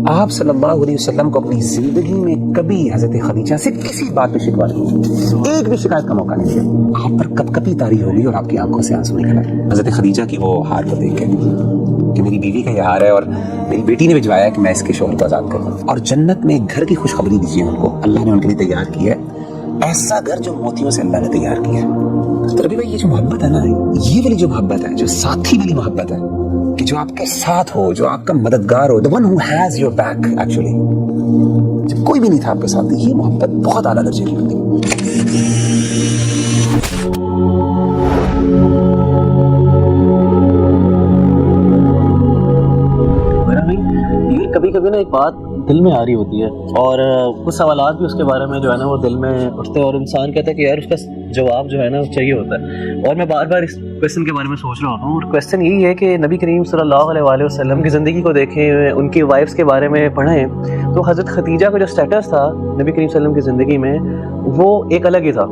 آپ صلی اللہ علیہ وسلم کو اپنی زندگی میں کبھی حضرت خدیجہ سے کسی بات پہ شکوہ نہیں، ایک بھی شکایت کا موقع نہیں دیا. آپ پر کب کبھی طاری ہوگی اور آپ کی آنکھوں سے آنسو نکل آئے حضرت خدیجہ کی وہ ہار کو دیکھ کے کہ میری بیوی کا یہ ہار ہے اور میری بیٹی نے بھجوایا کہ میں اس کے شوہر کو آزاد کروں، اور جنت میں ایک گھر کی خوشخبری دیجیے ان کو، اللہ نے ان کے لیے تیار کی ہے ایسا گھر جو موتیوں سے اللہ نے تیار کیا ہے. تو ربی بھائی یہ جو محبت ہے نا، یہ والی جو محبت ہے، جو ساتھی والی محبت ہے کہ جو آپ کے ساتھ ہو، جو آپ کا مددگار ہو، the one who has your back actually، جب کوئی بھی نہیں تھا آپ کے ساتھ، یہ محبت بہت اعلیٰ درجے کی ہوتی ہے. کبھی کبھی نا ایک بات دل میں آ رہی ہوتی ہے اور کچھ سوالات بھی اس کے بارے میں جو ہے نا وہ دل میں اٹھتے ہیں اور انسان کہتا ہے کہ یار اس کا جواب جو ہے نا وہ چاہیے ہوتا ہے. اور میں بار بار اس کویشچن کے بارے میں سوچ رہا ہوتا ہوں، اور کویشچن یہی ہے کہ نبی کریم صلی اللہ علیہ وآلہ وسلم کی زندگی کو دیکھیں، ان کی وائفس کے بارے میں پڑھیں، تو حضرت خدیجہ کا جو سٹیٹس تھا نبی کریم صلی اللہ علیہ وسلم کی زندگی میں وہ ایک الگ ہی تھا.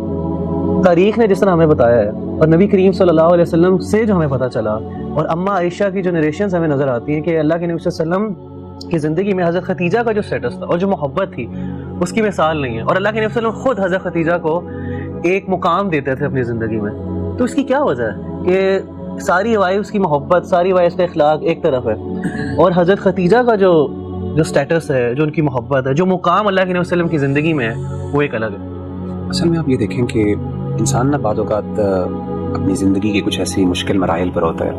تاریخ نے جس طرح ہمیں بتایا ہے اور نبی کریم صلی اللہ علیہ وسلم سے جو ہمیں پتہ چلا، اور اماں عائشہ کی جو نریشنز ہمیں نظر آتی ہیں کہ اللہ کے نبی صلی اللہ علیہ وسلم کی زندگی میں حضرت خدیجہ کا جو سٹیٹس تھا اور جو محبت تھی اس کی مثال نہیں ہے. اور اللہ کے نبی صلی اللہ علیہ وسلم خود حضرت خدیجہ کو ایک مقام دیتے تھے اپنی زندگی میں. تو اس کی کیا وجہ ہے کہ ساری وائفس کی محبت، ساری وائفس کا اخلاق ایک طرف ہے، اور حضرت خدیجہ کا جو سٹیٹس ہے، جو ان کی محبت ہے، جو مقام اللہ کے نبی صلی اللہ علیہ وسلم کی زندگی میں ہے، وہ ایک الگ ہے. اصل میں آپ یہ دیکھیں کہ انسان نہ بعض اوقات اپنی زندگی کے کچھ ایسی مشکل مراحل پر ہوتا ہے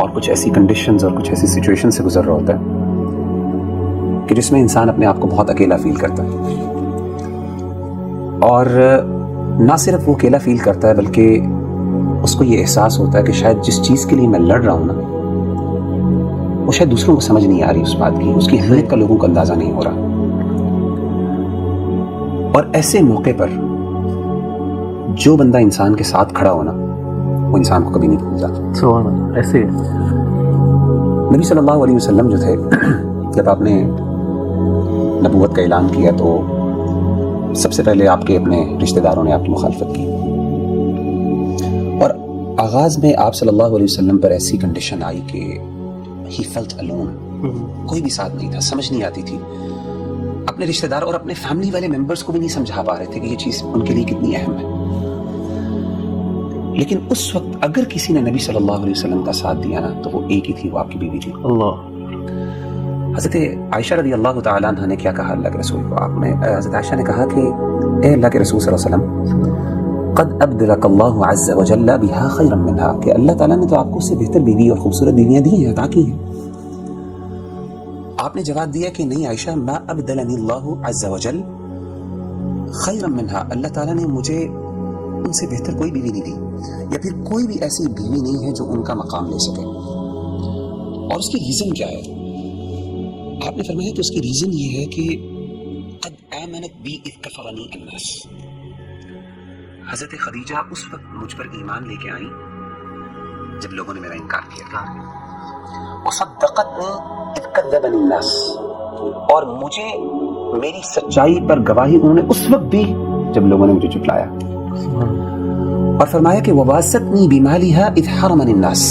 اور کچھ ایسی کنڈیشنز اور کچھ ایسی سچویشن سے گزر رہا ہوتا ہے کہ جس میں انسان اپنے آپ کو بہت اکیلا فیل کرتا ہے، اور نہ صرف وہ اکیلا فیل کرتا ہے بلکہ اس کو یہ احساس ہوتا ہے کہ شاید جس چیز کے لیے میں لڑ رہا ہوں نا، وہ شاید دوسروں کو سمجھ نہیں آ رہی اس بات کی، اس کی اہمیت کا لوگوں کو اندازہ نہیں ہو رہا. اور ایسے موقع پر جو بندہ انسان کے ساتھ کھڑا ہونا وہ انسان کو کبھی نہیں بھولتا. سبحان اللہ. ایسے نبی صلی اللہ علیہ وسلم جو تھے، جب آپ نے نبوت کا اعلان کیا تو سب سے پہلے آپ کے اپنے رشتہ داروں نے آپ کی مخالفت کی، اور آغاز میں آپ صلی اللہ علیہ وسلم پر ایسی کنڈیشن آئی کہ he felt alone، کوئی بھی ساتھ نہیں تھا، سمجھ نہیں آتی تھی، اپنے رشتہ دار اور اپنے فیملی والے ممبرز کو بھی نہیں سمجھا پا رہے تھے کہ یہ چیز ان کے لیے کتنی اہم ہے. لیکن اس وقت اگر کسی نے نبی صلی اللہ علیہ وسلم کا ساتھ دیا نا تو وہ ایک ہی تھی، وہ آپ کی بیوی تھی. اللہ. حضرت عائشہ رضی اللہ تعالیٰ عنہ نے کیا کہا اللہ کے رسول کو؟ آپ نے حضرت عائشہ نے کہا کہ اے اللہ کے رسول صلی اللہ علیہ وسلم، قد ابدلک اللہ عز وجل بها خیرا منها، کہ اللہ تعالیٰ نے تو آپ کو اس سے بہتر بیوی اور خوبصورت بیویاں دی ہیں، عطا کی ہیں. آپ نے جواب دیا کہ نہیں عائشہ، ما ابدلنی اللہ عز وجل خیرا منها، اللہ تعالیٰ نے مجھے ان سے بہتر کوئی بیوی نہیں دی، یا پھر کوئی بھی ایسی بیوی نہیں ہے جو ان کا مقام لے سکے. اور اس کی ریزن کیا ہے؟ آپ نے فرمایا کہ اس کی ریزن یہ ہے کہ قد آمنت بی اذ کفرنی الناس، حضرت خدیجہ اس وقت مجھ پر ایمان لے کے آئیں جب لوگوں نے میرا انکار کیا، وصدقتنی اذ کذبنی الناس، اور مجھے میری سچائی پر گواہی انہوں نے اس وقت دی جب لوگوں نے مجھے جھٹلایا. اور فرمایا کہ وواستنی بمالھا اذ حرمنی الناس،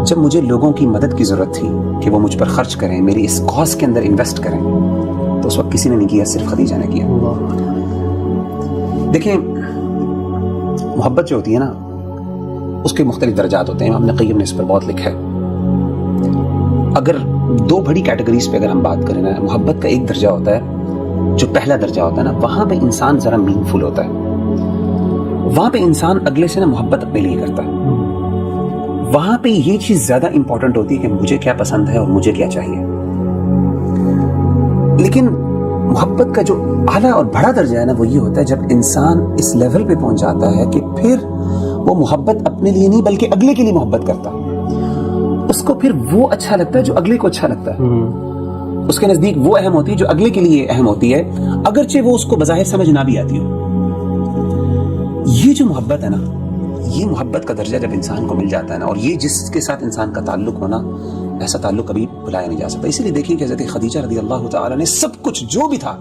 جب مجھے لوگوں کی مدد کی ضرورت تھی کہ وہ مجھ پر خرچ کریں، میری اس کاز کے اندر انویسٹ کریں، تو اس وقت کسی نے نہیں کیا، صرف خدیجہ نے کیا. دیکھیں محبت جو ہوتی ہے نا اس کے مختلف درجات ہوتے ہیں. امام ابن قیم نے اس پر بہت لکھا ہے. اگر دو بڑی کیٹیگریز پہ اگر ہم بات کریں نا، محبت کا ایک درجہ ہوتا ہے جو پہلا درجہ ہوتا ہے نا، وہاں پہ انسان ذرا میننگ فل ہوتا ہے، وہاں پہ انسان اگلے سے نا محبت اپنے لیے کرتا ہے، وہاں پہ یہ چیز زیادہ امپورٹنٹ ہوتی ہے کہ مجھے کیا پسند ہے اور مجھے کیا چاہیے. لیکن محبت کا جو اعلیٰ اور بڑا درجہ ہے نا وہ یہ ہوتا ہے جب انسان اس لیول پہ پہنچ جاتا ہے کہ پھر وہ محبت اپنے لیے نہیں بلکہ اگلے کے لیے محبت کرتا ہے. اس کو پھر وہ اچھا لگتا ہے جو اگلے کو اچھا لگتا ہے، اس کے نزدیک وہ اہم ہوتی ہے جو اگلے کے لیے اہم ہوتی ہے، اگرچہ وہ اس کو بظاہر سمجھ نہ بھی آتی ہو. یہ جو محبت ہے نا، یہ محبت کا درجہ جب انسان کو مل جاتا ہے نا، اور یہ جس کے ساتھ انسان کا تعلق ہونا، ایسا تعلق کبھی بھلایا نہیں جا سکتا. اسی لیے دیکھیں کہ حضرت خدیجہ رضی اللہ تعالیٰ نے سب کچھ جو بھی تھا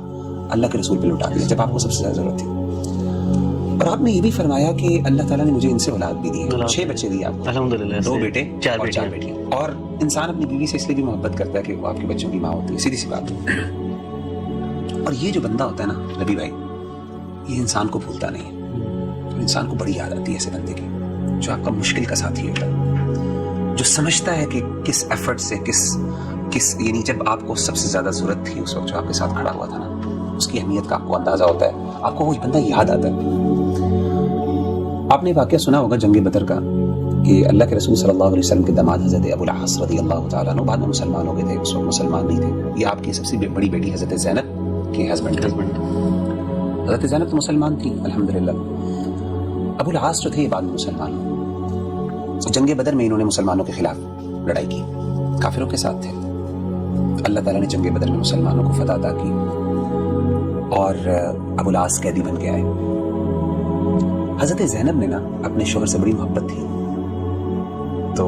اللہ کے رسول پہ لوٹا دیا جب آپ کو سب سے زیادہ ضرورت تھی. اور آپ نے یہ بھی فرمایا کہ اللہ تعالیٰ نے مجھے ان سے اولاد بھی دی ہے, 6 بچے دیے آپ کو, الحمدللہ, 2 بیٹے 4 اور 4 بیٹیاں. اور انسان اپنی بیوی سے اس لیے بھی محبت کرتا ہے کہ وہ آپ کے بچوں کی ماں ہوتی ہے, سیدھی سی بات ہے. اور یہ جو بندہ ہوتا ہے نا نبی بھائی, یہ انسان کو بھولتا نہیں ہے, اور انسان کو بڑی یاد آتی ہے ایسے بندے کی جو آپ کا مشکل کا ساتھی ہوتا ہے, جو سمجھتا ہے کہ کس ایفرٹ سے کس یعنی جب آپ کو سب سے زیادہ ضرورت تھی اس وقت جو آپ کے ساتھ کھڑا ہوا تھا نا, اس کی اہمیت کا آپ کو اندازہ ہوتا ہے, آپ کو وہ بندہ یاد آتا ہے. آپ نے واقعہ سنا ہوگا جنگ بدر کا کہ اللہ کے رسول صلی اللہ علیہ وسلم کے داماد حضرت ابو العاص رضی اللہ تعالیٰ عنہ بعد میں مسلمان ہو گئے تھے, اس وقت مسلمان نہیں تھے. یہ آپ کی سب سے بڑی بیٹی حضرت زینب کے ہسبینڈ تھے. حضرت زینب تو مسلمان تھی الحمدللہ. ابو العاص جو تھے یہ بعد میں مسلمان ہوئے. جنگ بدر میں انہوں نے مسلمانوں کے خلاف لڑائی کی, کافروں کے ساتھ تھے. اللہ تعالیٰ نے جنگ بدر میں مسلمانوں کو فتح عطا کی اور ابو العاص قیدی بن کے آئے. حضرت زینب نے نا اپنے شوہر سے بڑی محبت تھی, تو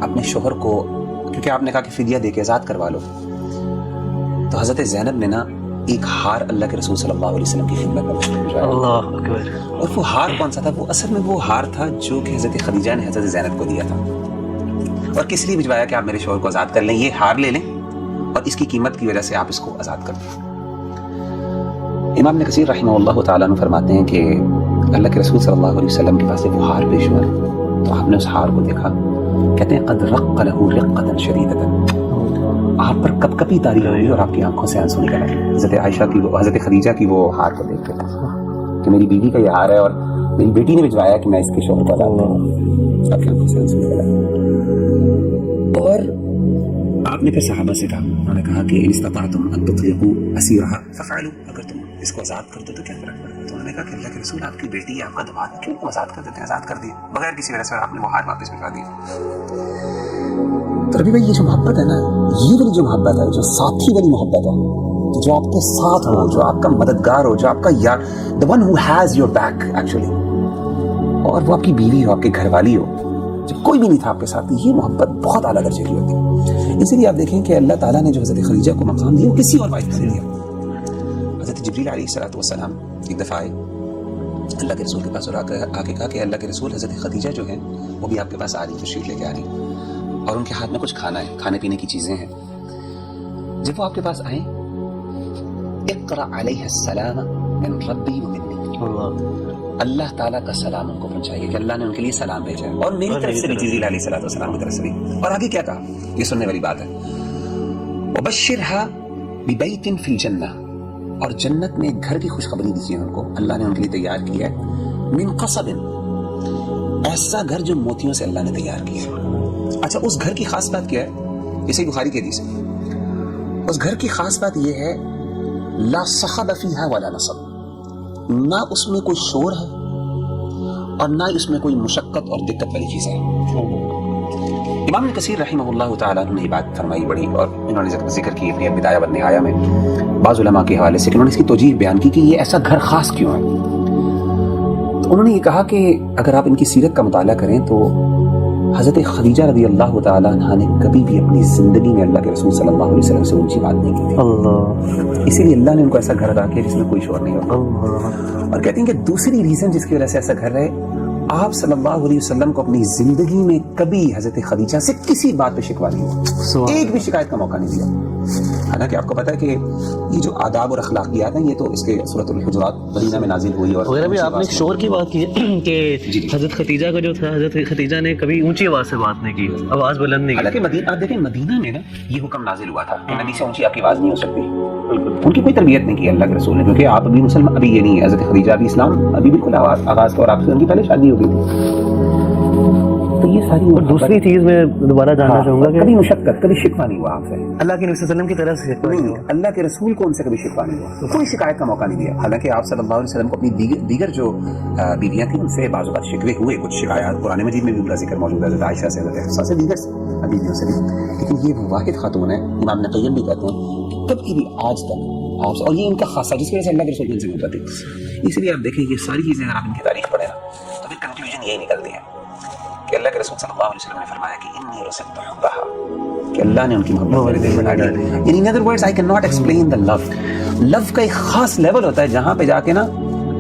اپنے شوہر کو, کیونکہ آپ نے کہا کہ فدیہ دے کے آزاد کروا لو, تو حضرت زینب نے نا ایک ہار اللہ کے رسول صلی اللہ علیہ وسلم کی خدمت میں بھیجا. اللہ اکبر. اور وہ ہار کون سا تھا؟ وہ اصل میں وہ ہار تھا جو کہ حضرت خدیجہ نے حضرت زینب کو دیا تھا. اور کس لیے بھجوایا کہ آپ میرے شوہر کو آزاد کر لیں, یہ ہار لے لیں اور اس کی قیمت کی وجہ سے آپ اس کو آزاد کر دیں. امام ابن کثیر رحمہ اللہ تعالیٰ عنہ فرماتے ہیں کہ اللہ کے رسول صلی اللہ علیہ وسلم کے پاس جب وہ ہار پیش ہوا تو آپ نے اس ہار کو دیکھا, کہتے ہیں قد رق له رقة شدیدة, آپ پر کپ کپی تاری ہوئی اور آپ کی آنکھوں سے آنسو نکل آئے حضرت عائشہ کی, حضرت خدیجہ کی وہ ہار کو دیکھ کے کہ میری بیوی کا یہ ہار ہے اور میری بیٹی نے بھجوایا کہ میں اس کے شوہر کو آزاد کروں. آپ کی آنکھوں سے آنسو نکل آئے. اور آپ نے پھر صحابہ سے کہا, انہوں نے کہا کہ ان استطعتم ان تطلقوا اسیرها ففعلوا, اگر تم اس کو آزاد کر دو تو کیا فرق پڑے گا. تو انہوں نے کہا کہ اللہ کے رسول آپ کی بیٹی ہے, آپ کا دماد ہے, کیوں آزاد کر دیتے ہیں. آزاد کر دیے بغیر کسی وجہ سے, آپ نے وہ ہار واپس بھجوا دیا. تو ربی بھائی یہ جو محبت ہے نا, یہ والی جو محبت ہے, جو ساتھی والی محبت ہے, جو آپ کے ساتھ ہو, جو آپ کا مددگار ہو, جو آپ کا یار, the one who has your back actually, اور وہ آپ کی بیوی ہو, آپ کے گھر والی ہو, جب کوئی بھی نہیں تھا آپ کے ساتھ, یہ محبت بہت اعلیٰ درجے کی ہوتی ہے. اسی لیے آپ دیکھیں کہ اللہ تعالیٰ نے جو حضرت خدیجہ کو مقام دیا وہ کسی اور وائف نے دیا. حضرت جبریل علیہ السلام ایک دفعہ آئے اللہ کے رسول کے پاس اور آ کے کہا کہ اللہ کے رسول حضرت خدیجہ جو ہیں وہ بھی آپ کے پاس آ رہی, تشریف لے کے آ رہی, اور ان کے ہاتھ میں کچھ کھانا ہے, کھانے پینے کی چیزیں ہیں. جب وہ آپ کے پاس آئیں, اقرأ علیہ السلام من ربی و منی, اللہ تعالیٰ کا سلام ان کو پہنچائیے کہ اللہ نے ان کے لیے سلام بھیجا ہے, اور میری طرف سے بھی جبریل علیہ السلام کی طرف سے بھی. اور آگے کیا کہا, یہ سننے والی بات ہے, وبشرها ببیت فی الجنہ, اور جنت میں ایک گھر کی خوشخبری دیجیے ان کو, اللہ نے ان کے لیے تیار کیا ہے, من قصب, ایسا گھر جو موتیوں سے اللہ نے تیار کیا ہے. اچھا, اس گھر کی خاص بات کیا ہے؟ یہ صحیح بخاری کی حدیث ہے. اس گھر کی خاص بات یہ ہے, لا صخب فیہا ولا نصب, نہ اس میں کوئی شور ہے اور نہ اس میں کوئی مشقت اور دقت والی چیز ہے. امام ابن کثیر رحمہ اللہ تعالیٰ نے یہ بات فرمائی بڑی, اور انہوں نے ذکر کی اپنی بدایہ والنہایہ میں بعض علماء کے حوالے سے, کہ انہوں نے اس کی توجیہ بیان کی کہ یہ ایسا گھر خاص کیوں ہے. تو انہوں نے یہ کہا کہ اگر آپ ان کی سیرت کا مطالعہ کریں تو حضرت خدیجہ رضی اللہ تعالیٰ عنہ نے کبھی بھی اپنی زندگی میں اللہ کے رسول صلی اللہ علیہ وسلم سے اونچی بات نہیں کی تھی. اسی لیے اللہ نے ان کو ایسا گھر عطا کیا جس میں کوئی شور نہیں ہوتا. اور کہتے ہیں کہ دوسری ریزن جس کی وجہ سے ایسا گھر ہے, آپ صلی اللہ علیہ وسلم کو اپنی زندگی میں کبھی حضرت خدیجہ سے کسی بات پہ شکوہ نہیں ہوا, ایک بھی شکایت کا موقع نہیں دیا. حالانکہ آپ کو پتا ہے کہ یہ جو آداب اور اخلاقیات ہیں یہ تو اس کے سورۃ الحجرات مدینہ میں نازل ہوئی. اور ابھی آپ نے شور کی بات کی کہ حضرت خدیجہ کا جو تھا, حضرت خدیجہ نے کبھی اونچی آواز سے بات نہیں کی, آواز بلند نہیں کی. حالانکہ آپ دیکھیں مدینہ میں نا یہ حکم نازل ہوا تھا کہ نبی سے اونچی آپ کی آواز نہیں ہو سکتی. ان کی کوئی تربیت نہیں کی اللہ کے رسول نے, کیونکہ آپ ابھی مسلمان, ابھی یہ نہیں, حضرت خدیجہ ابھی اسلام ابھی بالکل آغاز کا, اور آپ سے ان کی پہلے شادی ہو گئی تھی. تو یہ ساری. اور دوسری چیز میں دوبارہ جاننا چاہوں گا کہ کبھی مشقت, کبھی شکوہ نہیں ہوا آپ سے, اللہ کے نبی صلی اللہ علیہ وسلم کی طرف سے نہیں, اللہ کے رسول کو ان سے کبھی شکوہ نہیں ہوا, کوئی شکایت کا موقع نہیں دیا. حالانکہ آپ صلی اللہ علیہ وسلم کو اپنی دیگر جو بیویاں تھیں ان سے بعض اوقات شکوے ہوئے, کچھ شکایات قرآن مجید میں بھی ان کا ذکر موجود ہے, حضرت عائشہ سے, حضرت حفصہ سے, دیگر بیویوں سے بھی. لیکن یہ واحد خاتون ہے, امام ابن قیم بھی کہتے ہیں کہ کبھی بھی آج تک آپ, اور یہ ان کا خاصہ جس کی وجہ سے اللہ کے رسول ان سے محبت ہے. اس لیے آپ دیکھیں یہ ساری چیزیں اگر آپ ان کی تاریخ پڑھیں نا تو پھر کنکلوژن یہی نکلتی ہے کہ اللہ کے رسول صلی اللہ علیہ وسلم نے فرمایا کہ انی رسلت حبها, کہ اللہ نے ان کی محبت میرے دل میں ڈالی. یعنی in other words I cannot explain the love. لو کا ایک خاص لیول ہوتا ہے جہاں پہ جا کے نا